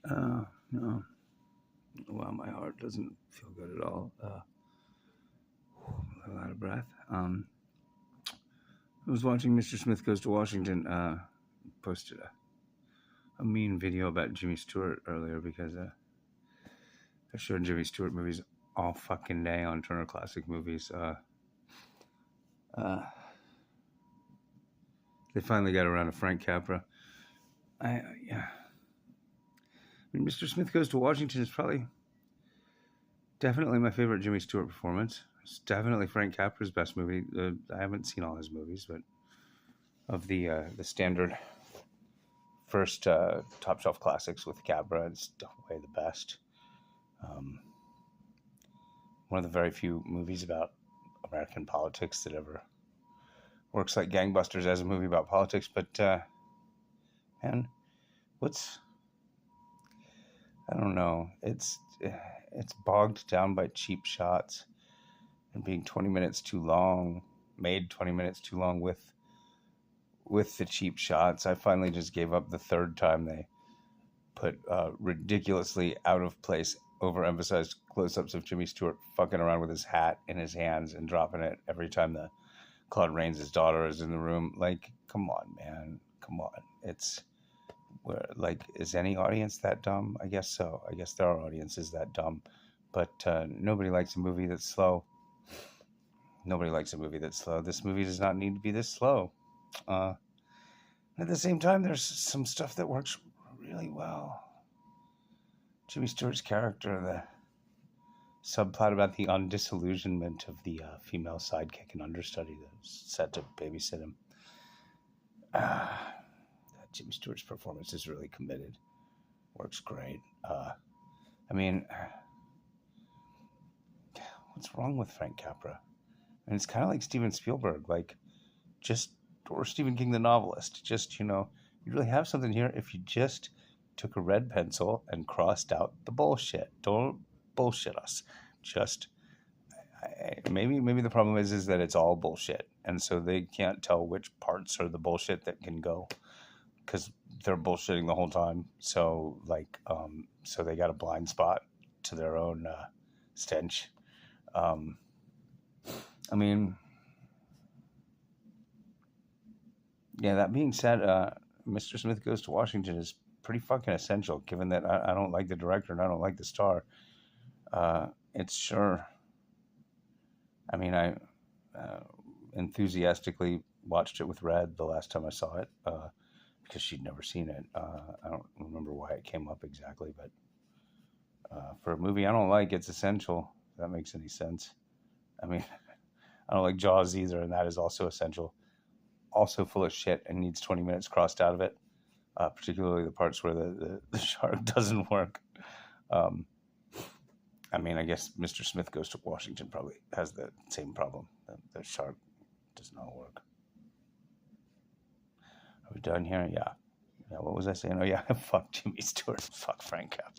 No. Wow, my heart doesn't feel good at all. A little out of breath. I was watching Mr. Smith Goes to Washington. Posted a mean video about Jimmy Stewart earlier because they're showing Jimmy Stewart movies all fucking day on Turner Classic Movies. They finally got around to Frank Capra. Yeah. I mean, Mr. Smith Goes to Washington is probably definitely my favorite Jimmy Stewart performance. It's definitely Frank Capra's best movie. I haven't seen all his movies, but of the standard first top shelf classics with Capra, it's way the best. One of the very few movies about American politics that ever works like gangbusters as a movie about politics. But man, I don't know. It's bogged down by cheap shots and being 20 minutes too long. Made 20 minutes too long with the cheap shots. I finally just gave up the third time they put ridiculously out of place, overemphasized close-ups of Jimmy Stewart fucking around with his hat in his hands and dropping it every time the Claude Rains' daughter is in the room. Like, come on, man. Come on. It's like, is any audience that dumb? I guess so. I guess there are audiences that dumb. But nobody likes a movie that's slow. Nobody likes a movie that's slow. This movie does not need to be this slow. At the same time, there's some stuff that works really well. Jimmy Stewart's character, the subplot about the undisillusionment of the female sidekick and understudy that's set to babysit him. Jimmy Stewart's performance is really committed. Works great. I mean, what's wrong with Frank Capra? And it's kind of like Steven Spielberg, or Stephen King the novelist. You really have something here if you just took a red pencil and crossed out the bullshit. Don't bullshit us. Maybe the problem is that it's all bullshit, and so they can't tell which parts are the bullshit that can go, because they're bullshitting the whole time. So so they got a blind spot to their own stench. I mean, yeah, that being said, Mr. Smith Goes to Washington is pretty fucking essential, given that I don't like the director and I don't like the star. It's sure. I mean, I enthusiastically watched it with Red the last time I saw it, because she'd never seen it. I don't remember why it came up exactly, but for a movie I don't like, it's essential, if that makes any sense. I mean, I don't like Jaws either, and that is also essential. Also full of shit and needs 20 minutes crossed out of it, particularly the parts where the shark doesn't work. I mean, I guess Mr. Smith Goes to Washington probably has the same problem. The shark does not work. Are we done here? Yeah. What was I saying? Oh, yeah. Fuck Jimmy Stewart. Fuck Frank Capra.